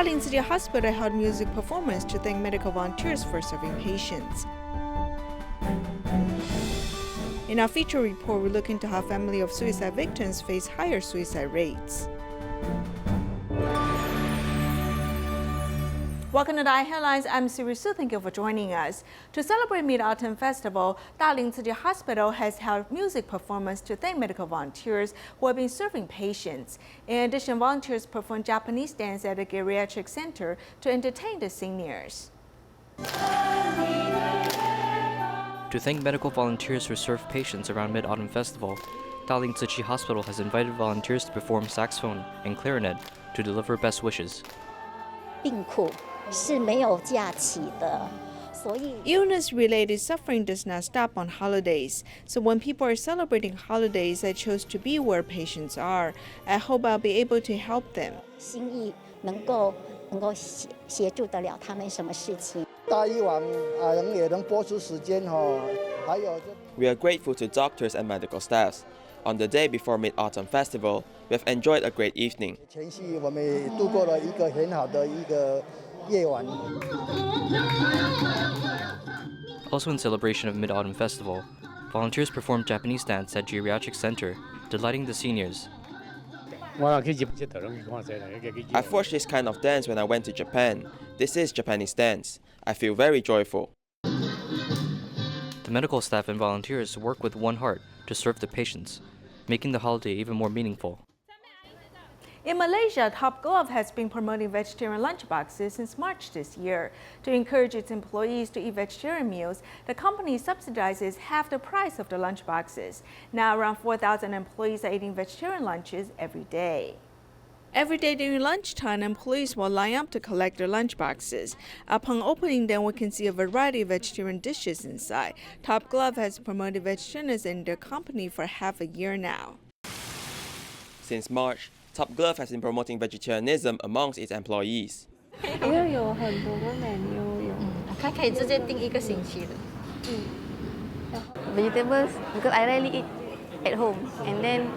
Dalin Tzu Chi Hospital held music performance to thank medical volunteers for serving patients. In our feature report, we look into how families of suicide victims face higher suicide rates. Welcome to the Headlines. I'm Siri Su. Thank you for joining us. To celebrate MidAutumn Festival, Dalin Tzu Chi Hospital has held music performance to thank medical volunteers who have been serving patients. In addition, volunteers performed Japanese dance at a geriatric center to entertain the seniors. To thank medical volunteers who serve patients around MidAutumn Festival, Dalin Tzu Chi Hospital has invited volunteers to perform saxophone and clarinet to deliver best wishes. Illness-related suffering does not stop on holidays. So when people are celebrating holidays, I chose to be where patients are. I hope I'll be able to help them. We are grateful to doctors and medical staffs. On the day before Mid-Autumn Festival, we have enjoyed a great evening. Also in celebration of Mid-Autumn Festival, volunteers performed Japanese dance at Geriatric Center, delighting the seniors. I've watched this kind of dance when I went to Japan. This is Japanese dance. I feel very joyful. The medical staff and volunteers work with one heart to serve the patients, making the holiday even more meaningful. In Malaysia, Topgolf has been promoting vegetarian lunchboxes since March this year. To encourage its employees to eat vegetarian meals, the company subsidizes half the price of the lunchboxes. Now around 4,000 employees are eating vegetarian lunches every day. Every day during lunchtime, employees will line up to collect their lunchboxes. Upon opening them, we can see a variety of vegetarian dishes inside. Topgolf has promoted vegetarianism in their company for half a year now. Since March, Topgolf has been promoting vegetarianism amongst its employees. Vegetables, because I rarely eat at home, and then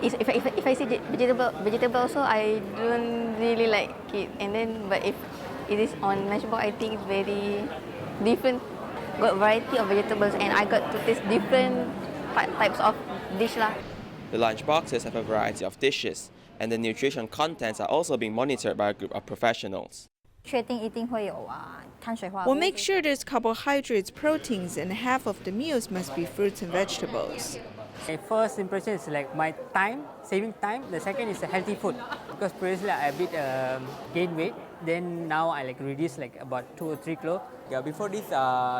if I see vegetable also, I don't really like it. And then, but if it is on lunchbox, I think it's very different. Got variety of vegetables, and I got to taste different types of dish lah. The lunch boxes have a variety of dishes, and the nutrition contents are also being monitored by a group of professionals. We'll make sure there's carbohydrates, proteins, and half of the meals must be fruits and vegetables. My first impression is like my time, saving time. The second is healthy food, because previously I a bit gained weight. Then now I reduce about 2 or 3 kilos. Yeah, before this,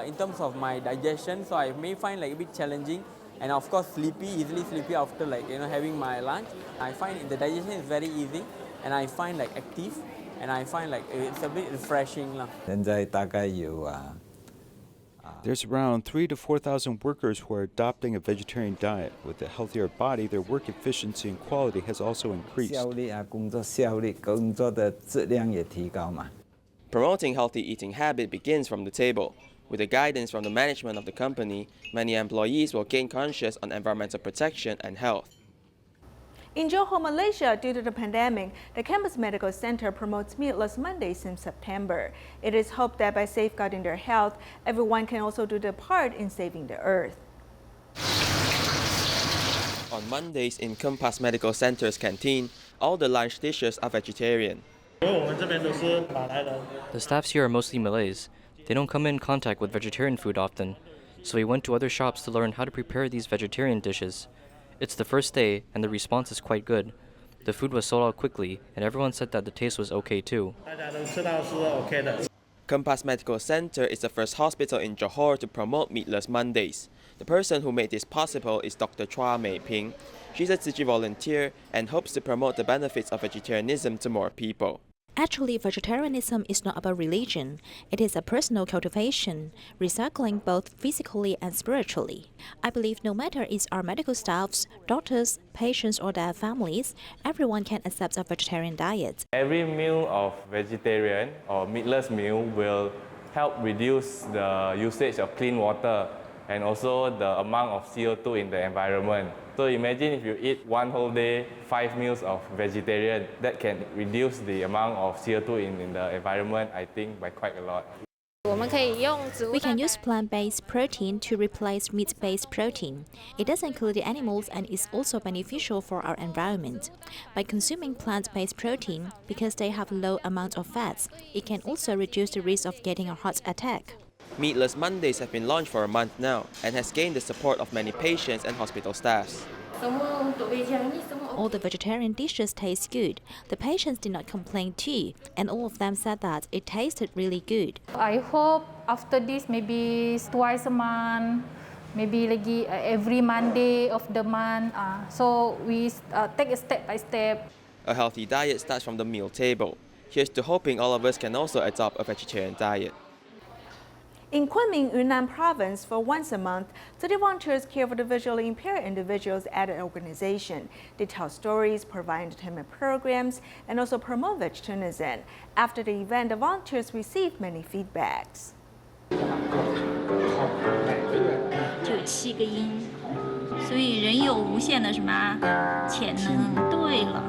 in terms of my digestion, so I may find a bit challenging, and of course easily sleepy after having my lunch. I find the digestion is very easy, and I find active, and I find it's a bit refreshing lah. There's around 3,000 to 4,000 workers who are adopting a vegetarian diet. With a healthier body, their work efficiency and quality has also increased. Promoting healthy eating habit begins from the table. With the guidance from the management of the company, many employees will gain conscious on environmental protection and health. In Johor, Malaysia, due to the pandemic, the campus medical center promotes Meatless Mondays since September. It is hoped that by safeguarding their health, everyone can also do their part in saving the earth. On Mondays in Compass Medical Center's canteen, all the lunch dishes are vegetarian. The staffs here are mostly Malays. They don't come in contact with vegetarian food often, so we went to other shops to learn how to prepare these vegetarian dishes. It's the first day, and the response is quite good. The food was sold out quickly, and everyone said that the taste was okay too. Compass Medical Center is the first hospital in Johor to promote Meatless Mondays. The person who made this possible is Dr. Chua Mei Ping. She's a Tzu Chi volunteer and hopes to promote the benefits of vegetarianism to more people. Actually, vegetarianism is not about religion. It is a personal cultivation, recycling both physically and spiritually. I believe no matter it's our medical staffs, doctors, patients, or their families, everyone can accept a vegetarian diet. Every meal of vegetarian or meatless meal will help reduce the usage of clean water and also the amount of CO2 in the environment. So imagine if you eat one whole day, 5 meals of vegetarian, that can reduce the amount of CO2 in the environment, I think, by quite a lot. We can use plant-based protein to replace meat-based protein. It does include the animals and is also beneficial for our environment. By consuming plant-based protein, because they have low amount of fats, it can also reduce the risk of getting a heart attack. Meatless Mondays have been launched for a month now and has gained the support of many patients and hospital staffs. All the vegetarian dishes taste good. The patients did not complain too, and all of them said that it tasted really good. I hope after this maybe twice a month, maybe lagi every Monday of the month. So we take it step by step. A healthy diet starts from the meal table. Here's to hoping all of us can also adopt a vegetarian diet. In Kunming, Yunnan Province, for once a month, city volunteers care for the visually impaired individuals at an organization. They tell stories, provide entertainment programs, and also promote vegetarianism. After the event, the volunteers received many feedbacks. 就有7个音，所以人有无限的什么潜能。对了。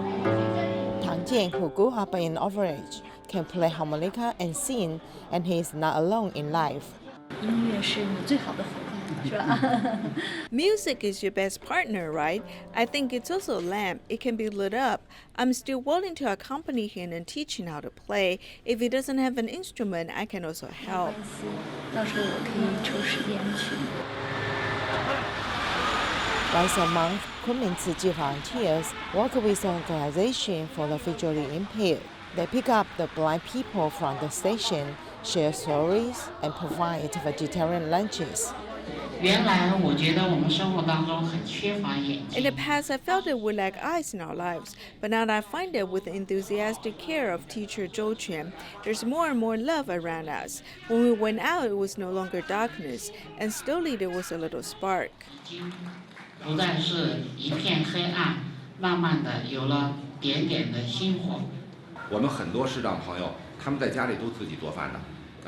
Tang Jian, who grew up in orphanage, can play harmonica and sing, and he is not alone in life. 音乐是你最好的伙伴，是吧？ Music is your best partner, right? I think it's also a lamp. It can be lit up. I'm still willing to accompany him and teach him how to play. If he doesn't have an instrument, I can also help. 到时候我可以抽时间去。 Once a month, Kunming Tzu Chi volunteers work with an organization for the visually impaired. They pick up the blind people from the station, share stories, and provide vegetarian lunches. In the past, I felt that we lack eyes in our lives, but now I find that with the enthusiastic care of teacher Zhou Quan, there's more and more love around us. When we went out, it was no longer darkness, and slowly there was a little spark. 不再是一片黑暗，慢慢的有了点点的星火。我们很多视障朋友，他们在家里都自己做饭的，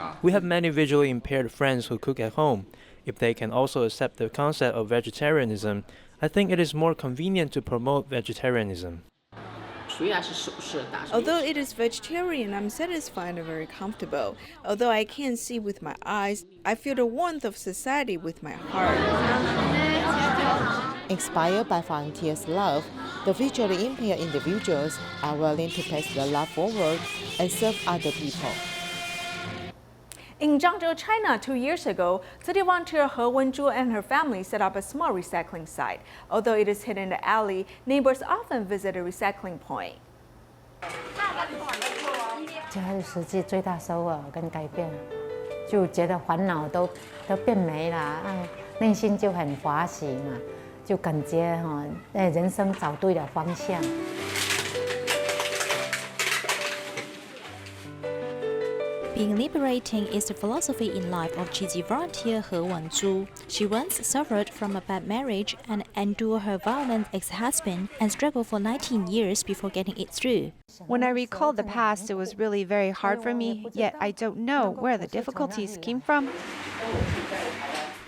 啊。 We have many visually impaired friends who cook at home. If they can also accept the concept of vegetarianism, I think it is more convenient to promote vegetarianism. Although it is vegetarian, I'm satisfied and very comfortable. Although I can't see with my eyes, I feel the warmth of society with my heart. Inspired by volunteers' love, the visually impaired individuals are willing to pass the love forward and serve other people. In Zhangzhou, China, 2 years ago, city volunteer He Wenzhu and her family set up a small recycling site. Although it is hidden in the alley, neighbors often visit a recycling point. 这还是实际最大收获跟改变，就觉得烦恼都变没了，内心就很欢喜嘛，就感觉人生找对了方向。 Being liberating is the philosophy in life of Chizi volunteer He Wenzu. She once suffered from a bad marriage and endured her violent ex-husband and struggled for 19 years before getting it through. When I recall the past, it was really very hard for me, yet I don't know where the difficulties came from.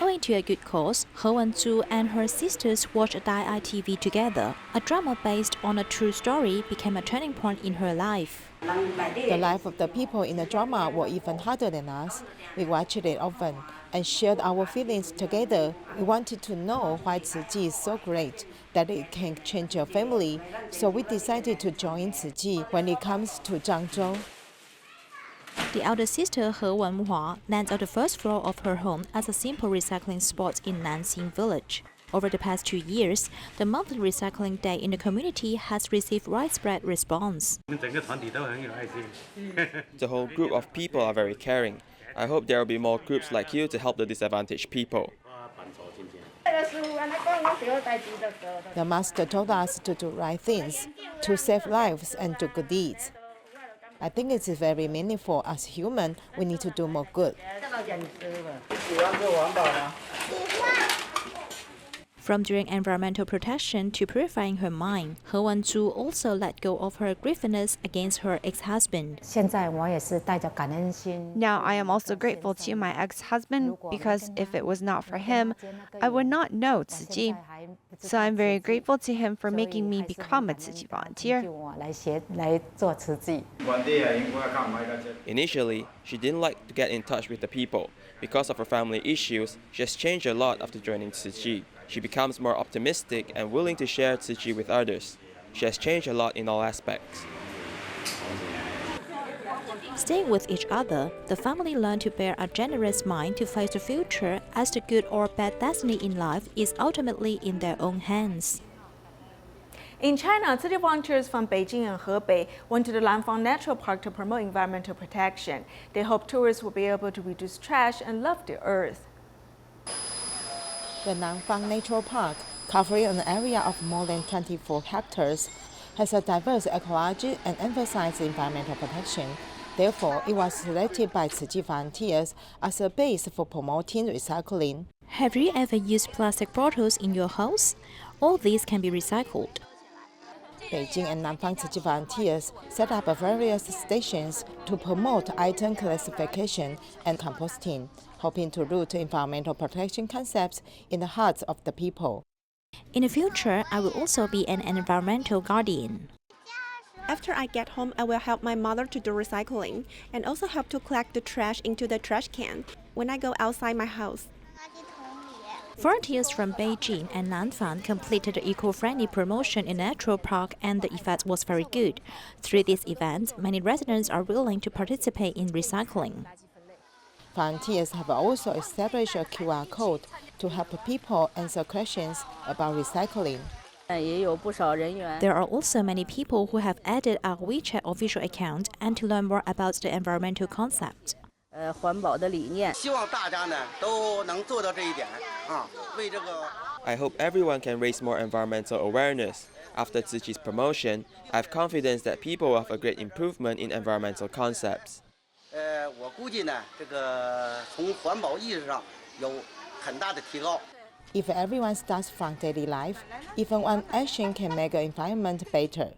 Owing to a good cause, He Wenzu and her sisters watched Dai TV together. A drama based on a true story became a turning point in her life. The life of the people in the drama were even harder than us. We watched it often and shared our feelings together. We wanted to know why Tzu Chi is so great, that it can change your family. So we decided to join Tzu Chi when it comes to Zhangzhou. The elder sister He Wenhua lands on the first floor of her home as a simple recycling spot in Nanxing village. Over the past 2 years, the monthly recycling day in the community has received widespread response. The whole group of people are very caring. I hope there will be more groups like you to help the disadvantaged people. The master told us to do right things, to save lives and do good deeds. I think it's very meaningful. As human, we need to do more good. From doing environmental protection to purifying her mind, He Wenzu also let go of her grievances against her ex-husband. Now I am also grateful to my ex-husband because if it was not for him, I would not know Tzu Chi. So I'm very grateful to him for making me become a Tzu Chi volunteer. Initially, she didn't like to get in touch with the people. Because of her family issues, she has changed a lot after joining Tzu Chi. She becomes more optimistic and willing to share Tzu Chi with others. She has changed a lot in all aspects. Staying with each other, the family learned to bear a generous mind to face the future, as the good or bad destiny in life is ultimately in their own hands. In China, city volunteers from Beijing and Hebei went to the Lanfang Natural Park to promote environmental protection. They hope tourists will be able to reduce trash and love the earth. The Lanfang Natural Park, covering an area of more than 24 hectares, has a diverse ecology and emphasizes environmental protection. Therefore, it was selected by Tzu Chi volunteers as a base for promoting recycling. Have you ever used plastic bottles in your house? All these can be recycled. Beijing and Nanfang Tzu Chi volunteers set up various stations to promote item classification and composting, hoping to root environmental protection concepts in the hearts of the people. In the future, I will also be an environmental guardian. After I get home, I will help my mother to do recycling and also help to collect the trash into the trash can when I go outside my house. Volunteers from Beijing and Nanfang completed the eco-friendly promotion in Natural Park, and the effect was very good. Through these events, many residents are willing to participate in recycling. Volunteers have also established a QR code to help people answer questions about recycling. There are also many people who have added a WeChat official account and to learn more about the environmental concept. I hope everyone can raise more environmental awareness. After Tzu Chi's promotion, I have confidence that people will have a great improvement in environmental concepts. If everyone starts from daily life, even one action can make the environment better.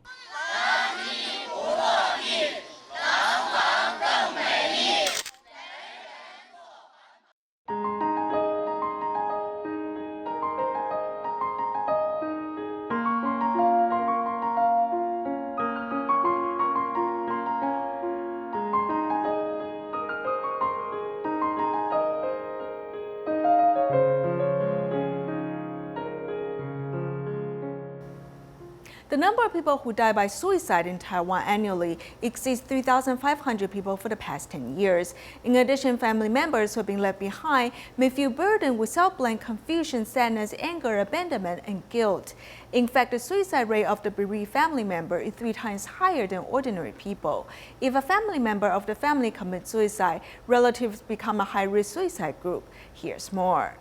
The number of people who die by suicide in Taiwan annually exceeds 3,500 people for the past 10 years. In addition, family members who have been left behind may feel burdened with self-blame, confusion, sadness, anger, abandonment, and guilt. In fact, the suicide rate of the bereaved family member is 3 times higher than ordinary people. If a family member of the family commits suicide, relatives become a high-risk suicide group. Here's more.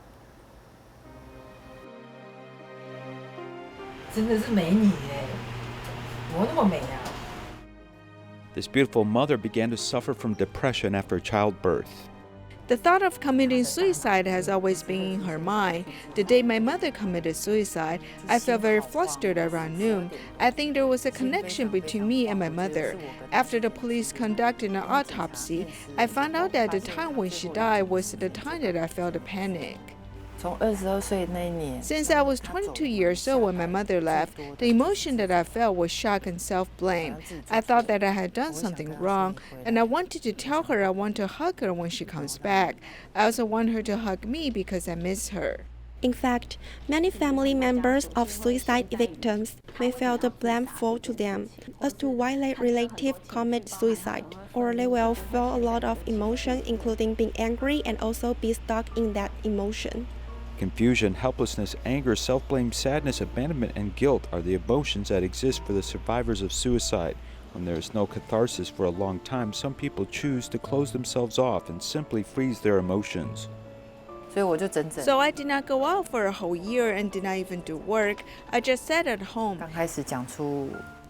This beautiful mother began to suffer from depression after childbirth. The thought of committing suicide has always been in her mind. The day my mother committed suicide, I felt very flustered around noon. I think there was a connection between me and my mother. After the police conducted an autopsy, I found out that the time when she died was the time that I felt a panic. Since I was 22 years old when my mother left, the emotion that I felt was shock and self-blame. I thought that I had done something wrong, and I wanted to tell her I want to hug her when she comes back. I also want her to hug me because I miss her. In fact, many family members of suicide victims may feel the blame fall to them as to why their relative commit suicide, or they will feel a lot of emotion, including being angry and also be stuck in that emotion. Confusion, helplessness, anger, self-blame, sadness, abandonment, and guilt are the emotions that exist for the survivors of suicide. When there is no catharsis for a long time, some people choose to close themselves off and simply freeze their emotions. So I did not go out for a whole year and did not even do work. I just sat at home.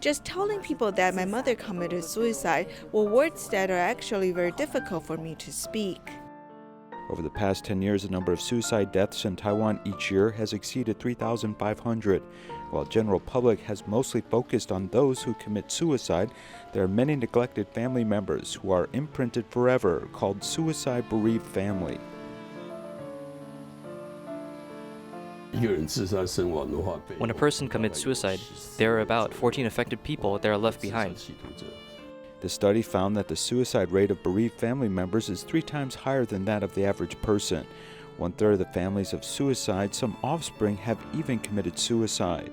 Just telling people that my mother committed suicide were words that are actually very difficult for me to speak. Over the past 10 years, the number of suicide deaths in Taiwan each year has exceeded 3,500. While general public has mostly focused on those who commit suicide, there are many neglected family members who are imprinted forever, called suicide bereaved family. When a person commits suicide, there are about 14 affected people that are left behind. The study found that the suicide rate of bereaved family members is 3 times higher than that of the average person. 1/3 of the families of suicide, some offspring have even committed suicide.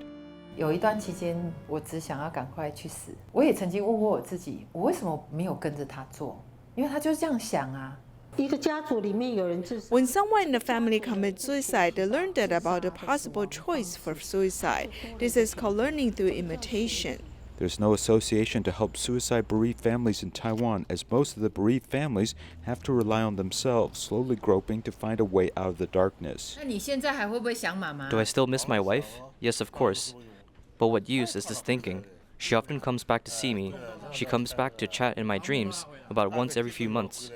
有一段期间，我只想要赶快去死。我也曾经问过我自己，我为什么没有跟着他做？因为他就是这样想啊。 When someone in the family commits suicide, they learn that about a possible choice for suicide. This is called learning through imitation. There's no association to help suicide bereaved families in Taiwan, as most of the bereaved families have to rely on themselves, slowly groping to find a way out of the darkness. 那你现在还会不会想妈妈？ Do I still miss my wife? Yes, of course. But what use is this thinking? She often comes back to see me. She comes back to chat in my dreams about once every few months.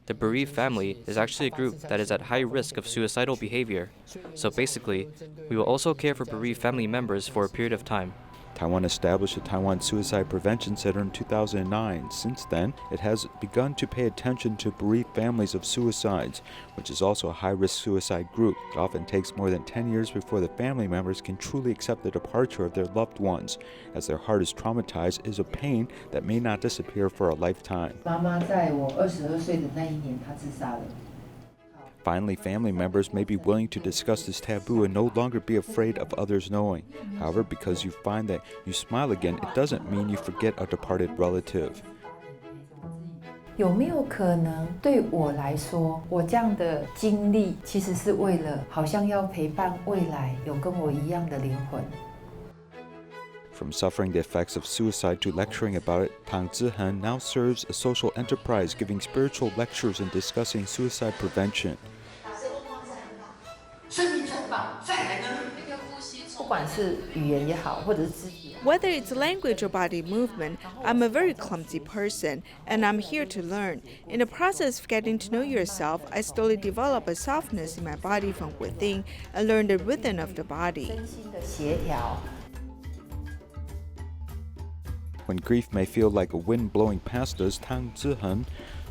The bereaved family is actually a group that is at high risk of suicidal behavior. So basically, we will also care for bereaved family members for a period of time. Taiwan established the Taiwan Suicide Prevention Center in 2009. Since then, it has begun to pay attention to bereaved families of suicides, which is also a high-risk suicide group. It often takes more than 10 years before the family members can truly accept the departure of their loved ones, as their heart is traumatized is a pain that may not disappear for a lifetime. 妈妈在我22岁的那一年，她自杀了。 Finally, family members may be willing to discuss this taboo and no longer be afraid of others knowing. However, because you find that you smile again, it doesn't mean you forget a departed relative. 有没有可能对我来说，我这样的经历其实是为了，好像要陪伴未来有跟我一样的灵魂？ From suffering the effects of suicide to lecturing about it, Tang Zihan now serves a social enterprise giving spiritual lectures and discussing suicide prevention. 不管是语言也好，或者是肢体。 Whether it's language or body movement, I'm a very clumsy person, and I'm here to learn. In the process of getting to know yourself, I slowly develop a softness in my body from within and learn the rhythm of the body. 身心的协调。 When grief may feel like a wind blowing past us, Tang Zihan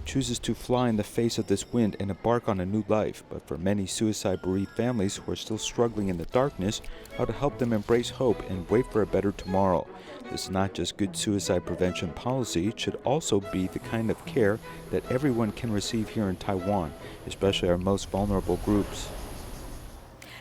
chooses to fly in the face of this wind and embark on a new life. But for many suicide bereaved families who are still struggling in the darkness, how to help them embrace hope and wait for a better tomorrow. This is not just good suicide prevention policy, it should also be the kind of care that everyone can receive here in Taiwan, especially our most vulnerable groups.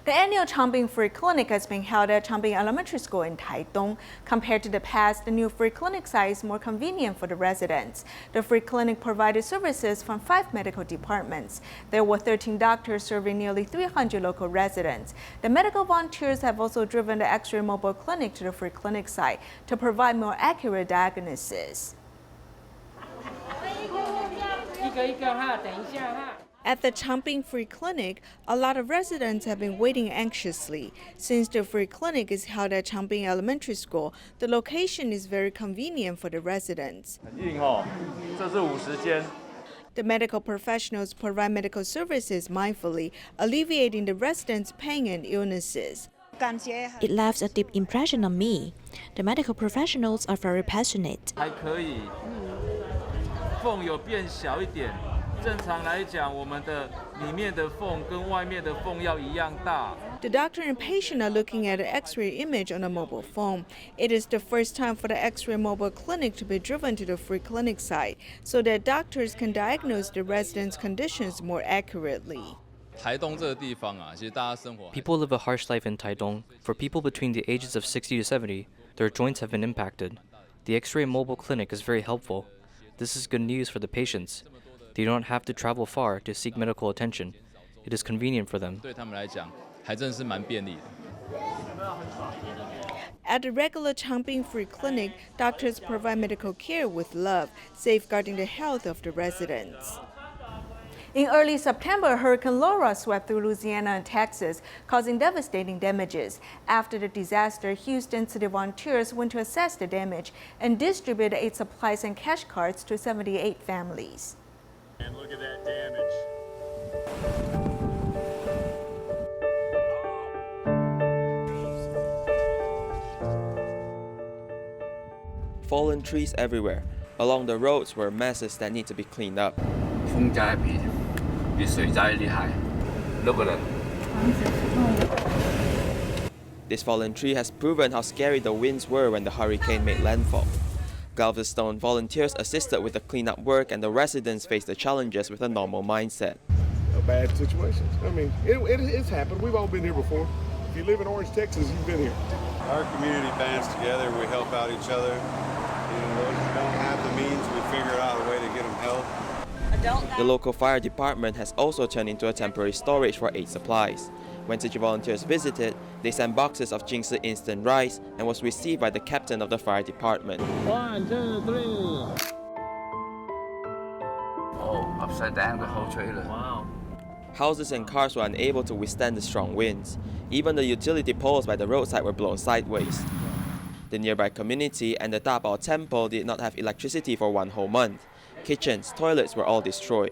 The annual Changbin Free Clinic has been held at Changbin Elementary School in Taitung. Compared to the past, the new free clinic site is more convenient for the residents. The free clinic provided services from 5 medical departments. There were 13 doctors serving nearly 300 local residents. The medical volunteers have also driven the X-ray mobile clinic to the free clinic site to provide more accurate diagnosis. At the Changbin Free Clinic, a lot of residents have been waiting anxiously. Since the free clinic is held at Changbin Elementary School, the location is very convenient for the residents. The medical professionals provide medical services mindfully, alleviating the residents' pain and illnesses. It left a deep impression on me. The medical professionals are very passionate. 还可以，缝有变小一点。 正常来讲，我们的里面的缝跟外面的缝要一样大。 The doctor and patient are looking at an X-ray image on a mobile phone. It is the first time for the X-ray mobile clinic to be driven to the free clinic site, so that doctors can diagnose the residents' conditions more accurately. People live a harsh life in Taitung. For people between the ages of 60 to 70, their joints have been impacted. The X-ray mobile clinic is very helpful. This is good news for the patients. They don't have to travel far to seek medical attention. It is convenient for them. At the regular Changbin Free Clinic, doctors provide medical care with love, safeguarding the health of the residents. In early September, Hurricane Laura swept through Louisiana and Texas, causing devastating damages. After the disaster, Houston city volunteers went to assess the damage and distribute aid supplies and cash cards to 78 families. And look at that damage. Fallen trees everywhere. Along the roads were messes that need to be cleaned up. 风灾比水灾厉害，6个人。This fallen tree has proven how scary the winds were when the hurricane made landfall. Galveston volunteers assisted with the cleanup work, and the residents faced the challenges with a normal mindset. Bad situations. I mean, it's happened. We've all been here before. If you live in Orange, Texas, you've been here. Our community bands together. We help out each other. You know, those who don't have the means, we figure out a way to get them help. The local fire department has also turned into a temporary storage for aid supplies. When Tzu Chi volunteers visited, they sent boxes of Jingsi instant rice and was received by the captain of the fire department. 1, 2, 3. Oh, upside down the whole trailer. Wow. Houses and cars were unable to withstand the strong winds. Even the utility poles by the roadside were blown sideways. The nearby community and the Dabao temple did not have electricity for 1 whole month. Kitchens, toilets were all destroyed.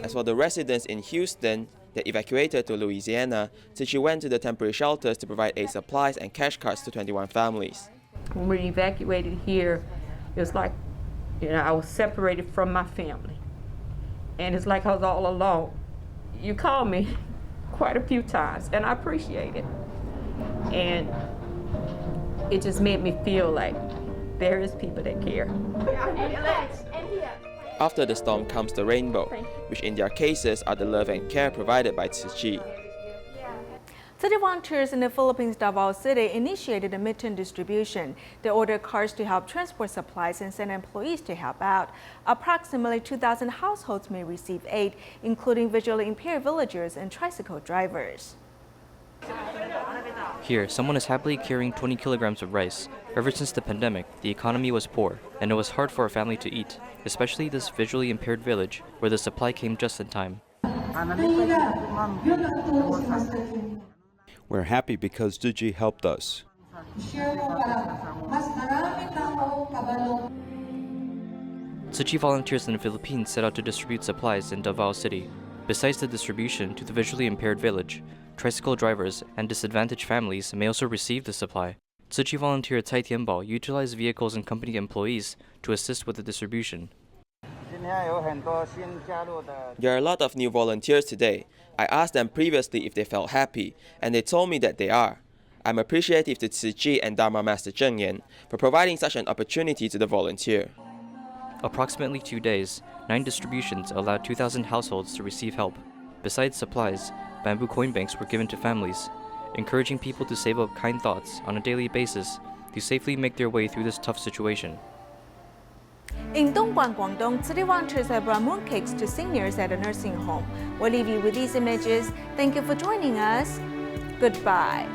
As for the residents in Houston that evacuated to Louisiana, Tzu Chi went to the temporary shelters to provide aid supplies and cash cards to 21 families. When we evacuated here, it was like, I was separated from my family. And it's like I was all alone. You called me quite a few times, and I appreciate it. And it just made me feel like there is people that care. After the storm comes the rainbow, which in their cases are the love and care provided by Tzu Chi. Tzu Chi volunteers in the Philippines' Davao City initiated a midterm distribution. They ordered cars to help transport supplies and sent employees to help out. Approximately 2,000 households may receive aid, including visually impaired villagers and tricycle drivers. Here, someone is happily carrying 20 kilograms of rice. Ever since the pandemic, the economy was poor, and it was hard for a family to eat, especially this visually impaired village, where the supply came just in time. We're happy because Tzu Chi helped us. Tzu Chi volunteers in the Philippines set out to distribute supplies in Davao City. Besides the distribution to the visually impaired village, tricycle drivers and disadvantaged families may also receive the supply. Tzu Chi volunteer Cai Tianbao utilized vehicles and company employees to assist with the distribution. There are a lot of new volunteers today. I asked them previously if they felt happy, and they told me that they are. I'm appreciative to Tzu Chi and Dharma Master Zheng Yan for providing such an opportunity to the volunteer. Approximately 2 days, 9 distributions allowed 2,000 households to receive help. Besides supplies, bamboo coin banks were given to families, encouraging people to save up kind thoughts on a daily basis to safely make their way through this tough situation. In Dongguan, Guangdong, Tzu Chi volunteers have brought mooncakes to seniors at a nursing home. We'll leave you with these images. Thank you for joining us. Goodbye.